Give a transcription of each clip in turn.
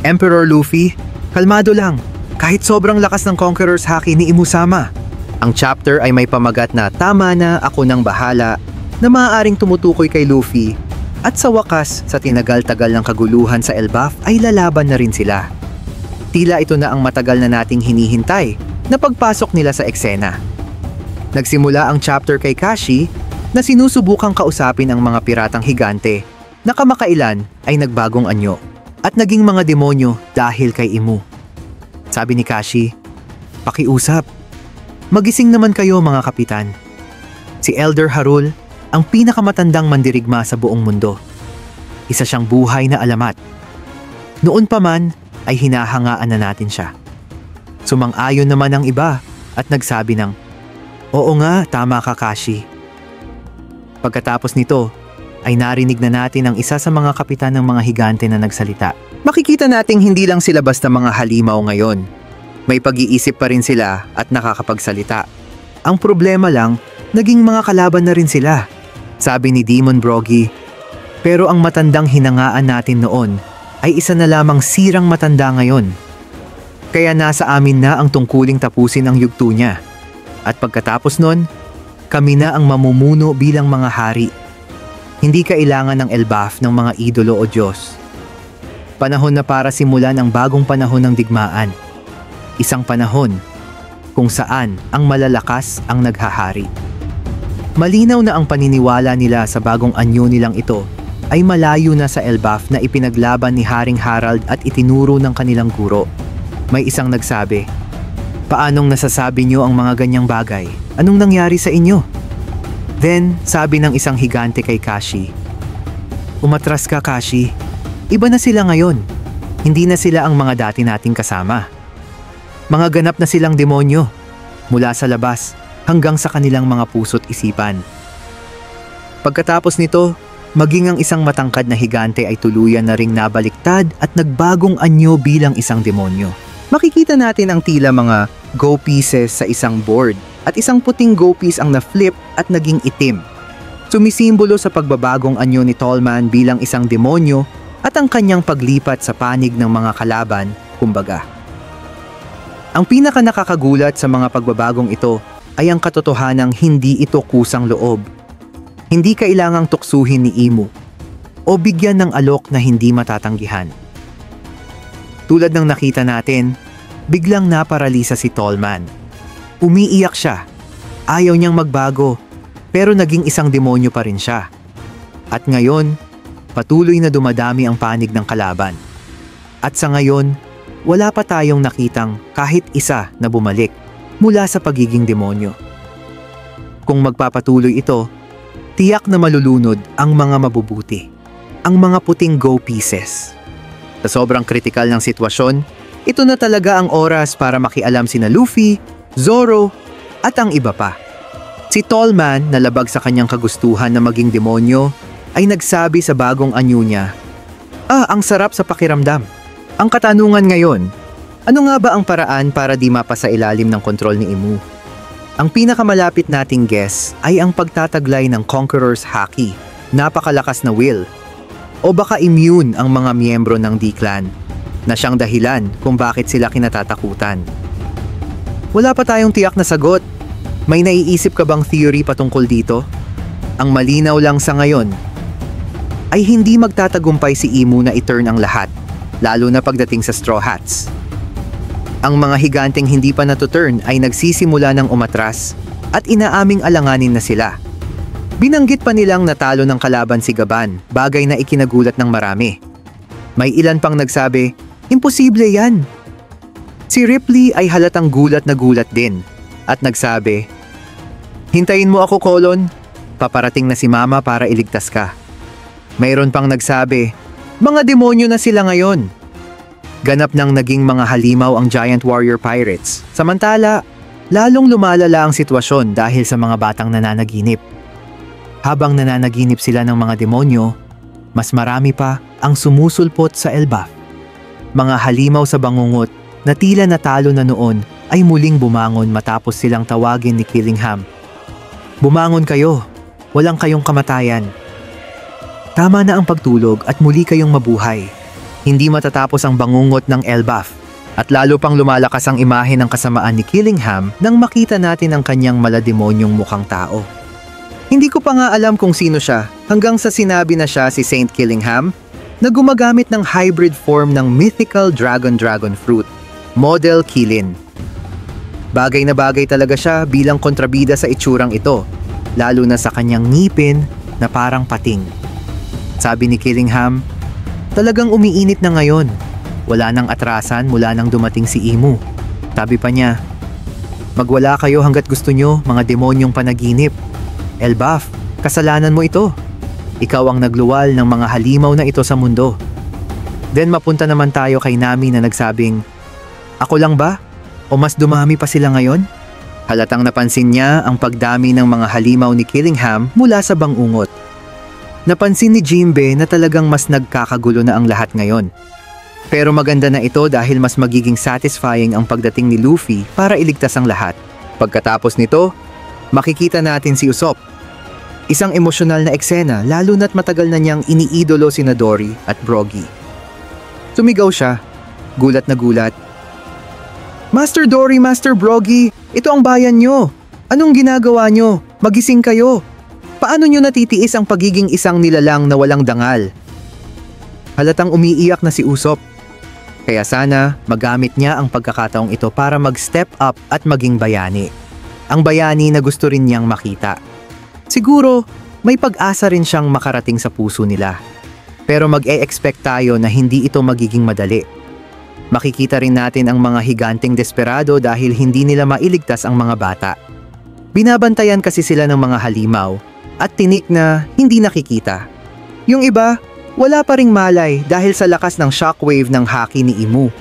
Emperor Luffy, kalmado lang. Kahit sobrang lakas ng Conqueror's Haki ni Imusama. Ang chapter ay may pamagat na tama na ako nang bahala na maaaring tumutukoy kay Luffy at sa wakas sa tinagal-tagal ng kaguluhan sa Elbaf ay lalaban na rin sila. Tila ito na ang matagal na nating hinihintay na pagpasok nila sa eksena. Nagsimula ang chapter kay Kashi na sinusubukang kausapin ang mga piratang higante na kamakailan ay nagbagong anyo at naging mga demonyo dahil kay Imu. Sabi ni Kashi, "Pakiusap. Magising naman kayo mga kapitan." Si Elder Harul ang pinakamatandang mandirigma sa buong mundo. Isa siyang buhay na alamat. Noon pa man ay hinahangaan na natin siya. Sumang-ayon naman ang iba at nagsabi ng, "Oo nga, tama ka Kashi." Pagkatapos nito, ay narinig na natin ang isa sa mga kapitan ng mga higante na nagsalita. Makikita nating hindi lang sila basta mga halimaw ngayon. May pag-iisip pa rin sila at nakakapagsalita. Ang problema lang, naging mga kalaban na rin sila, sabi ni Demon Brogy. Pero ang matandang hinangaan natin noon ay isa na lamang sirang matanda ngayon. Kaya nasa amin na ang tungkuling tapusin ang yugto niya. At pagkatapos nun, kami na ang mamumuno bilang mga hari. Hindi kailangan ng Elbaf ng mga idolo o Diyos. Panahon na para simulan ang bagong panahon ng digmaan. Isang panahon kung saan ang malalakas ang naghahari. Malinaw na ang paniniwala nila sa bagong anyo nilang ito ay malayo na sa Elbaf na ipinaglaban ni Haring Harald at itinuro ng kanilang guro. May isang nagsabi, "Paanong nasasabi niyo ang mga ganyang bagay? Anong nangyari sa inyo?" Then, sabi ng isang higante kay Kashi, "Umatras ka Kashi, iba na sila ngayon. Hindi na sila ang mga dati nating kasama. Mga ganap na silang demonyo, mula sa labas hanggang sa kanilang mga puso't isipan." Pagkatapos nito, maging ang isang matangkad na higante ay tuluyan na ring nabaliktad at nagbagong anyo bilang isang demonyo. Makikita natin ang tila mga go pieces sa isang board at isang puting go piece ang na-flip at naging itim. Sumisimbolo sa pagbabagong anyo ni Tallman bilang isang demonyo at ang kanyang paglipat sa panig ng mga kalaban, kumbaga. Ang pinaka nakakagulat sa mga pagbabagong ito ay ang katotohanang hindi ito kusang loob. Hindi kailangang tuksuhin ni Imu o bigyan ng alok na hindi matatanggihan. Tulad ng nakita natin, biglang naparalisa si Tallman. Umiiyak siya. Ayaw niyang magbago, pero naging isang demonyo pa rin siya. At ngayon, patuloy na dumadami ang panig ng kalaban. At sa ngayon, wala pa tayong nakitang kahit isa na bumalik mula sa pagiging demonyo. Kung magpapatuloy ito, tiyak na malulunod ang mga mabubuti, ang mga puting go pieces. Sa sobrang kritikal ng sitwasyon, ito na talaga ang oras para makialam sina Luffy, Zoro, at ang iba pa. Si Tallman, na labag sa kanyang kagustuhan na maging demonyo, ay nagsabi sa bagong anyo niya, ang sarap sa pakiramdam. Ang katanungan ngayon, ano nga ba ang paraan para di mapasailalim ng kontrol ni Imu? Ang pinakamalapit nating guess ay ang pagtataglay ng Conqueror's Haki, napakalakas na will. O baka immune ang mga miyembro ng D-Clan, na siyang dahilan kung bakit sila kinatatakutan. Wala pa tayong tiyak na sagot. May naiisip ka bang theory patungkol dito? Ang malinaw lang sa ngayon ay hindi magtatagumpay si Imu na i-turn ang lahat, lalo na pagdating sa Straw Hats. Ang mga higanteng hindi pa natuturn ay nagsisimula ng umatras at inaaming alanganin na sila. Binanggit pa nilang natalo ng kalaban si Gaban, bagay na ikinagulat ng marami. May ilan pang nagsabi, imposible yan. Si Ripley ay halatang gulat na gulat din at nagsabi, hintayin mo ako Colon, paparating na si Mama para iligtas ka. Mayroon pang nagsabi, mga demonyo na sila ngayon. Ganap nang naging mga halimaw ang Giant Warrior Pirates. Samantala, lalong lumalala ang sitwasyon dahil sa mga batang nananaginip. Habang nananaginip sila ng mga demonyo, mas marami pa ang sumusulpot sa Elbaf. Mga halimaw sa bangungot na tila natalo na noon ay muling bumangon matapos silang tawagin ni Killingham. Bumangon kayo, walang kayong kamatayan. Tama na ang pagtulog at muli kayong mabuhay. Hindi matatapos ang bangungot ng Elbaf. At lalo pang lumalakas ang imahe ng kasamaan ni Killingham nang makita natin ang kanyang malademonyong mukhang tao. Hindi ko pa nga alam kung sino siya hanggang sa sinabi na siya si Saint Killingham na gumagamit ng hybrid form ng mythical dragon fruit, Model Killin. Bagay na bagay talaga siya bilang kontrabida sa itsurang ito, lalo na sa kanyang ngipin na parang pating. Sabi ni Killingham, talagang umiinit na ngayon. Wala nang atrasan mula nang dumating si Imu. Sabi pa niya, magwala kayo hanggat gusto nyo, mga demonyong panaginip. Elbaf, kasalanan mo ito. Ikaw ang nagluwal ng mga halimaw na ito sa mundo. Then mapunta naman tayo kay Nami na nagsabing, ako lang ba? O mas dumami pa sila ngayon? Halatang napansin niya ang pagdami ng mga halimaw ni Killingham mula sa bangungot. Napansin ni Jinbe na talagang mas nagkakagulo na ang lahat ngayon. Pero maganda na ito dahil mas magiging satisfying ang pagdating ni Luffy para iligtas ang lahat. Pagkatapos nito, makikita natin si Usopp. Isang emosyonal na eksena lalo na't matagal na niyang iniidolo sina Dory at Brogy. Sumigaw siya, gulat na gulat. Master Dory, Master Brogy, ito ang bayan nyo. Anong ginagawa nyo? Magising kayo. Paano nyo natitiis ang pagiging isang nilalang na walang dangal? Halatang umiiyak na si Usopp. Kaya sana magamit niya ang pagkakataong ito para mag-step up at maging bayani. Ang bayani na gusto rin niyang makita. Siguro, may pag-asa rin siyang makarating sa puso nila. Pero mag-e-expect tayo na hindi ito magiging madali. Makikita rin natin ang mga higanteng desperado dahil hindi nila mailigtas ang mga bata. Binabantayan kasi sila ng mga halimaw at tinik na hindi nakikita. Yung iba, wala pa ring malay dahil sa lakas ng shockwave ng haki ni Imu.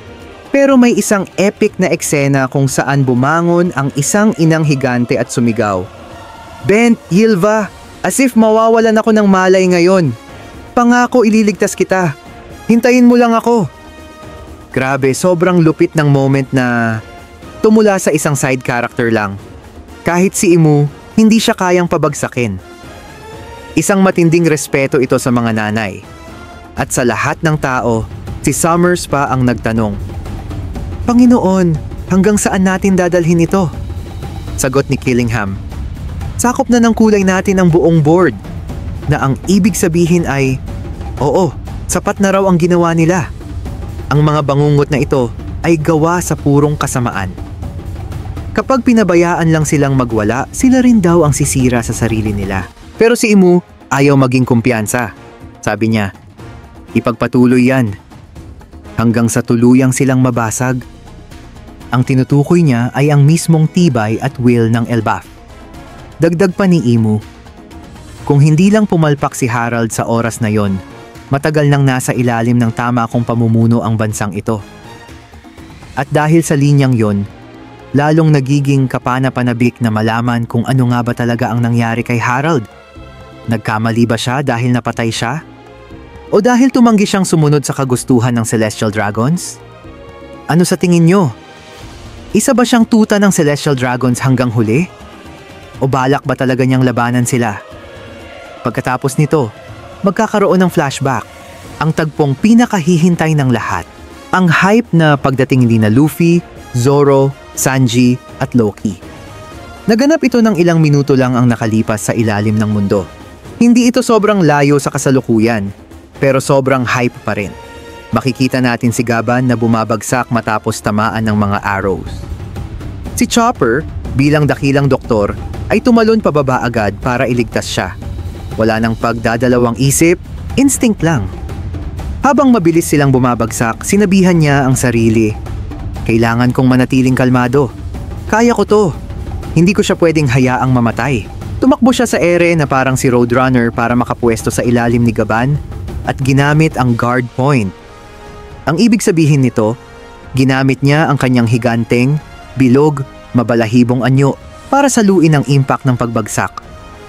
Pero may isang epic na eksena kung saan bumangon ang isang inang higante at sumigaw. Bent, Yilva, as if mawawalan ako ng malay ngayon. Pangako ililigtas kita. Hintayin mo lang ako. Grabe, sobrang lupit ng moment na tumula sa isang side character lang. Kahit si Imu, hindi siya kayang pabagsakin. Isang matinding respeto ito sa mga nanay. At sa lahat ng tao, si Summers pa ang nagtanong, Panginoon, hanggang saan natin dadalhin ito? Sagot ni Killingham, sakop na ng kulay natin ang buong board, na ang ibig sabihin ay, oo, sapat na raw ang ginawa nila. Ang mga bangungot na ito ay gawa sa purong kasamaan. Kapag pinabayaan lang silang magwala, sila rin daw ang sisira sa sarili nila. Pero si Imu ayaw maging kumpiyansa. Sabi niya, ipagpatuloy yan. Hanggang sa tuluyang silang mabasag. Ang tinutukoy niya ay ang mismong tibay at will ng Elbaf. Dagdag pa ni Imu, kung hindi lang pumalpak si Harold sa oras na yon, matagal nang nasa ilalim ng tama kong pamumuno ang bansang ito. At dahil sa linyang yon, lalong nagiging kapana-panabik na malaman kung ano nga ba talaga ang nangyari kay Harold. Nagkamali ba siya dahil napatay siya? O dahil tumanggi siyang sumunod sa kagustuhan ng Celestial Dragons? Ano sa tingin nyo? Isa ba siyang tuta ng Celestial Dragons hanggang huli? O balak ba talaga niyang labanan sila? Pagkatapos nito, magkakaroon ng flashback. Ang tagpong pinakahihintay ng lahat. Ang hype na pagdating ni na Luffy, Zoro, Sanji at Loki. Naganap ito ng ilang minuto lang ang nakalipas sa ilalim ng mundo. Hindi ito sobrang layo sa kasalukuyan, pero sobrang hype pa rin. Makikita natin si Gaban na bumabagsak matapos tamaan ng mga arrows. Si Chopper, bilang dakilang doktor, ay tumalon pababa agad para iligtas siya. Wala nang pagdadalawang isip, instinct lang. Habang mabilis silang bumabagsak, sinabihan niya ang sarili, kailangan kong manatiling kalmado. Kaya ko to. Hindi ko siya pwedeng hayaang mamatay. Tumakbo siya sa ere na parang si Roadrunner para makapwesto sa ilalim ni Gaban at ginamit ang guard point. Ang ibig sabihin nito, ginamit niya ang kanyang higanteng, bilog, mabalahibong anyo para saluin ang impact ng pagbagsak.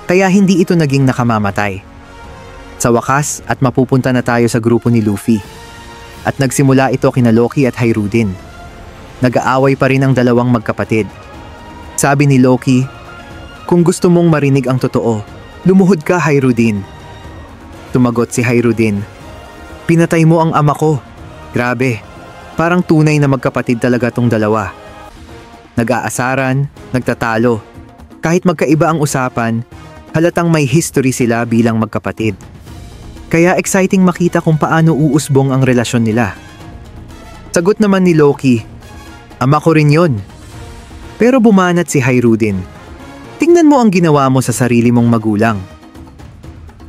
Kaya hindi ito naging nakamamatay. Sa wakas at mapupunta na tayo sa grupo ni Luffy. At nagsimula ito kina Loki at Hirudin. Nag-aaway pa rin ang dalawang magkapatid. Sabi ni Loki, kung gusto mong marinig ang totoo, lumuhod ka Hirudin. Tumagot si Hirudin, pinatay mo ang ama ko. Grabe, parang tunay na magkapatid talaga tong dalawa. Nag-aasaran, nagtatalo. Kahit magkaiba ang usapan, halatang may history sila bilang magkapatid. Kaya exciting makita kung paano uusbong ang relasyon nila. Sagot naman ni Loki, ama ko rin yun. Pero bumanat si Hairudin. Tingnan mo ang ginawa mo sa sarili mong magulang.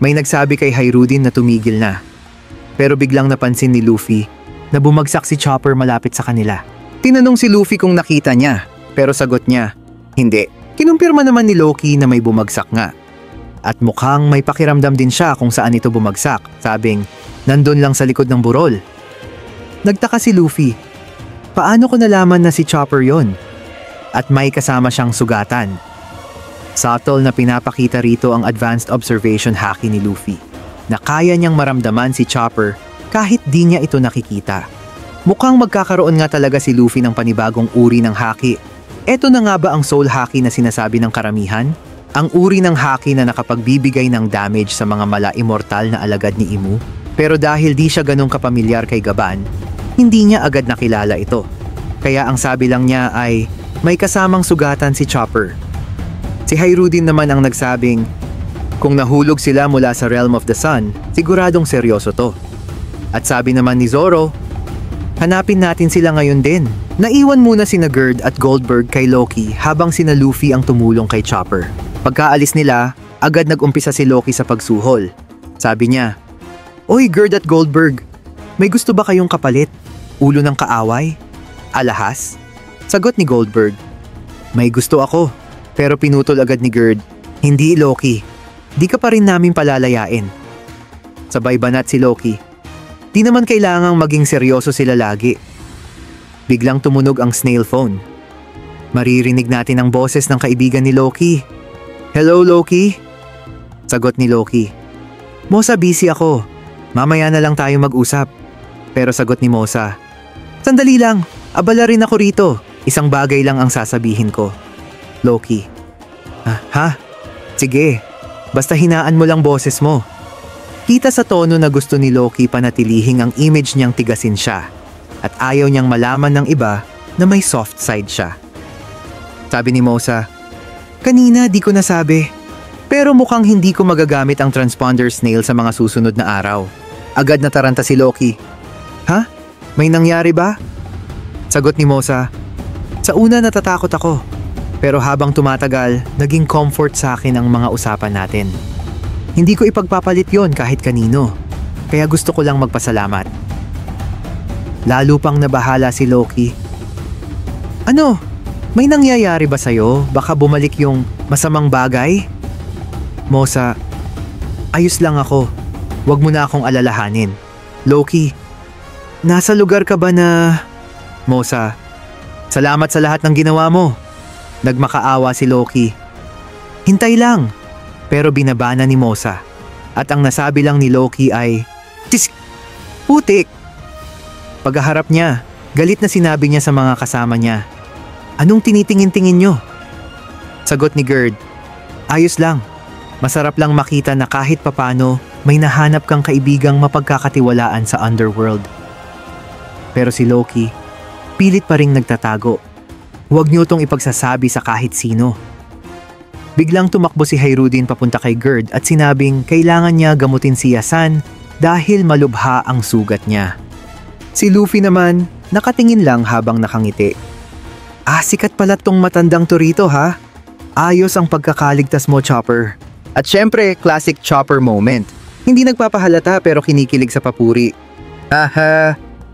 May nagsabi kay Hairudin na tumigil na. Pero biglang napansin ni Luffy na bumagsak si Chopper malapit sa kanila. Tinanong si Luffy kung nakita niya, pero sagot niya, hindi. Kinumpirma naman ni Loki na may bumagsak nga. At mukhang may pakiramdam din siya kung saan ito bumagsak, sabing, nandun lang sa likod ng burol. Nagtaka si Luffy, paano ko nalaman na si Chopper yon? At may kasama siyang sugatan. Subtle na pinapakita rito ang advanced observation haki ni Luffy, na kaya niyang maramdaman si Chopper kahit di niya ito nakikita. Mukhang magkakaroon nga talaga si Luffy ng panibagong uri ng haki. Eto na nga ba ang soul haki na sinasabi ng karamihan? Ang uri ng haki na nakapagbibigay ng damage sa mga mala-immortal na alagad ni Imu. Pero dahil di siya ganong kapamilyar kay Gaban, hindi niya agad nakilala ito. Kaya ang sabi lang niya ay may kasamang sugatan si Chopper. Si Hairudin naman ang nagsabing, kung nahulog sila mula sa Realm of the Sun, siguradong seryoso to. At sabi naman ni Zoro, hanapin natin sila ngayon din. Naiwan muna sina Gerd at Goldberg kay Loki habang sina Luffy ang tumulong kay Chopper. Pagkaalis nila, agad nag-umpisa si Loki sa pagsuhol. Sabi niya, Oy Gerd at Goldberg, may gusto ba kayong kapalit? Ulo ng kaaway? Alahas? Sagot ni Goldberg, may gusto ako. Pero pinutol agad ni Gerd, hindi Loki, di ka pa rin namin palalayain. Sabay banat si Loki, di naman kailangang maging seryoso sila lagi. Biglang tumunog ang snail phone. Maririnig natin ang boses ng kaibigan ni Loki. Hello Loki? Sagot ni Loki, Mosa busy ako, mamaya na lang tayo mag-usap. Pero sagot ni Mosa, sandali lang, abala rin ako rito, isang bagay lang ang sasabihin ko. Loki, ha? Sige, basta hinaan mo lang boses mo. Kita sa tono na gusto ni Loki panatilihing ang image niyang tigasin siya at ayaw niyang malaman ng iba na may soft side siya. Sabi ni Mosa, kanina di ko nasabi, pero mukhang hindi ko magagamit ang transponder snail sa mga susunod na araw. Agad nataranta si Loki. Ha? May nangyari ba? Sagot ni Mosa, sa una natatakot ako. Pero habang tumatagal, naging comfort sa akin ang mga usapan natin. Hindi ko ipagpapalit yon kahit kanino, kaya gusto ko lang magpasalamat. Lalo pang nabahala si Loki. Ano? May nangyayari ba sa'yo? Baka bumalik yung masamang bagay? Mosa, ayos lang ako. Huwag mo na akong alalahanin. Loki, nasa lugar ka ba na... Mosa, salamat sa lahat ng ginawa mo. Nagmakaawa si Loki. Hintay lang, pero binabana ni Mosa. At ang nasabi lang ni Loki ay, Tisk! Putik! Pagharap niya, galit na sinabi niya sa mga kasama niya, anong tinitingin-tingin nyo? Sagot ni Gerd, ayos lang. Masarap lang makita na kahit papano may nahanap kang kaibigang mapagkakatiwalaan sa underworld. Pero si Loki, pilit pa ring nagtatago. Huwag niyo itong ipagsasabi sa kahit sino. Biglang tumakbo si Hairudin papunta kay Gerd at sinabing kailangan niya gamutin si Yasan dahil malubha ang sugat niya. Si Luffy naman, nakatingin lang habang nakangiti. Sikat pala tong matandang to rito ha. Ayos ang pagkakaligtas mo, Chopper. At syempre, classic Chopper moment. Hindi nagpapahalata pero kinikilig sa papuri.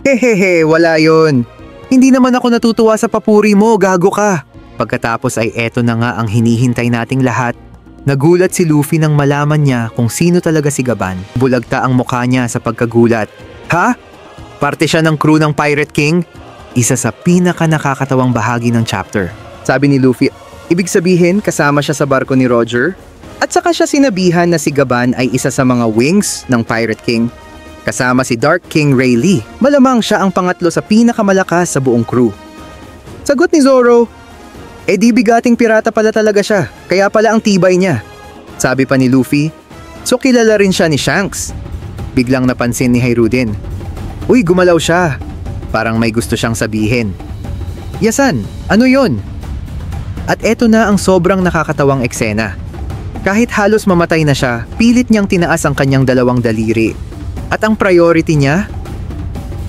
Hehehe, wala yon. Hindi naman ako natutuwa sa papuri mo, gago ka. Pagkatapos ay eto na nga ang hinihintay nating lahat. Nagulat si Luffy nang malaman niya kung sino talaga si Gaban. Bulagta ang mukha niya sa pagkagulat. Ha? Parte siya ng crew ng Pirate King? Isa sa pinaka nakakatawang bahagi ng chapter. Sabi ni Luffy, ibig sabihin kasama siya sa barko ni Roger? At saka siya sinabihan na si Gaban ay isa sa mga wings ng Pirate King. Kasama si Dark King Rayleigh. Malamang siya ang pangatlo sa pinakamalakas sa buong crew. Sagot ni Zoro, di bigating pirata pala talaga siya, kaya pala ang tibay niya. Sabi pa ni Luffy, so kilala rin siya ni Shanks. Biglang napansin ni Hairudin. Uy, gumalaw siya. Parang may gusto siyang sabihin. Yasan, ano yon? At eto na ang sobrang nakakatawang eksena. Kahit halos mamatay na siya, pilit niyang tinaas ang kanyang dalawang daliri. At ang priority niya?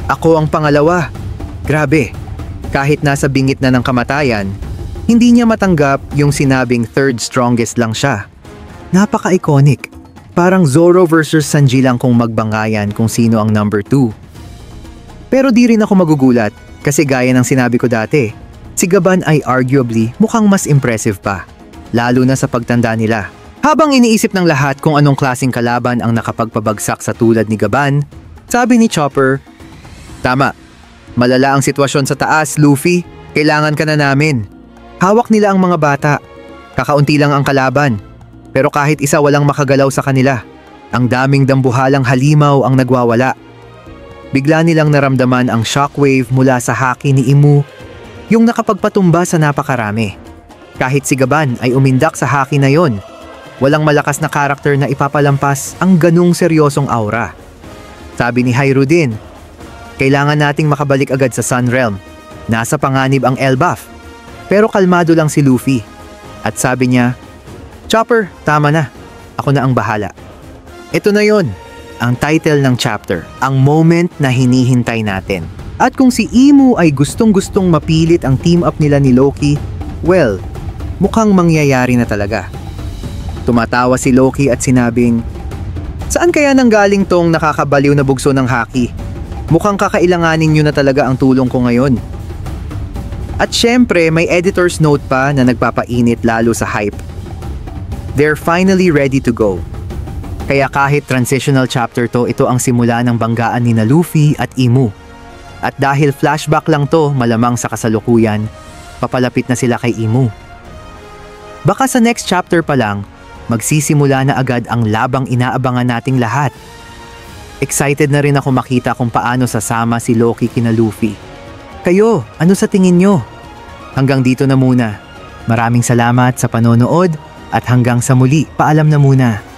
Ako ang pangalawa. Grabe, kahit nasa bingit na ng kamatayan, hindi niya matanggap yung sinabing third strongest lang siya. Napaka-iconic. Parang Zoro versus Sanji lang kung magbangayan kung sino ang number 2. Pero di rin ako magugulat kasi gaya ng sinabi ko dati, si Gaban ay arguably mukhang mas impressive pa, lalo na sa pagtanda nila. Habang iniisip ng lahat kung anong klaseng kalaban ang nakapagpabagsak sa tulad ni Gaban, sabi ni Chopper, "Tama, malala ang sitwasyon sa taas, Luffy. Kailangan ka na namin." Hawak nila ang mga bata. Kakaunti lang ang kalaban. Pero kahit isa walang makagalaw sa kanila. Ang daming dambuhalang halimaw ang nagwawala. Bigla nilang naramdaman ang shockwave mula sa haki ni Imu, yung nakapagpatumba sa napakarami. Kahit si Gaban ay umindak sa haki na yon, walang malakas na karakter na ipapalampas ang ganung seryosong aura. Sabi ni Hyruddin, kailangan nating makabalik agad sa Sun Realm. Nasa panganib ang Elbaf. Pero kalmado lang si Luffy. At sabi niya, "Chopper, tama na. Ako na ang bahala." Ito na yon, ang title ng chapter, ang moment na hinihintay natin. At kung si Imu ay gustong-gustong mapilit ang team up nila ni Loki, well, mukhang mangyayari na talaga. Tumatawa si Loki at sinabing, "Saan kaya nanggaling tong nakakabaliw na bugso ng haki? Mukhang kakailanganin nyo na talaga ang tulong ko ngayon." At syempre, may editor's note pa na nagpapainit lalo sa hype. They're finally ready to go. Kaya kahit transitional chapter to, ito ang simula ng banggaan ni na Luffy at Imu. At dahil flashback lang to, malamang sa kasalukuyan, papalapit na sila kay Imu. Baka sa next chapter pa lang, magsisimula na agad ang labang inaabangan nating lahat. Excited na rin ako makita kung paano sasama si Loki kina Luffy. Kayo, ano sa tingin nyo? Hanggang dito na muna. Maraming salamat sa panonood at hanggang sa muli, paalam na muna.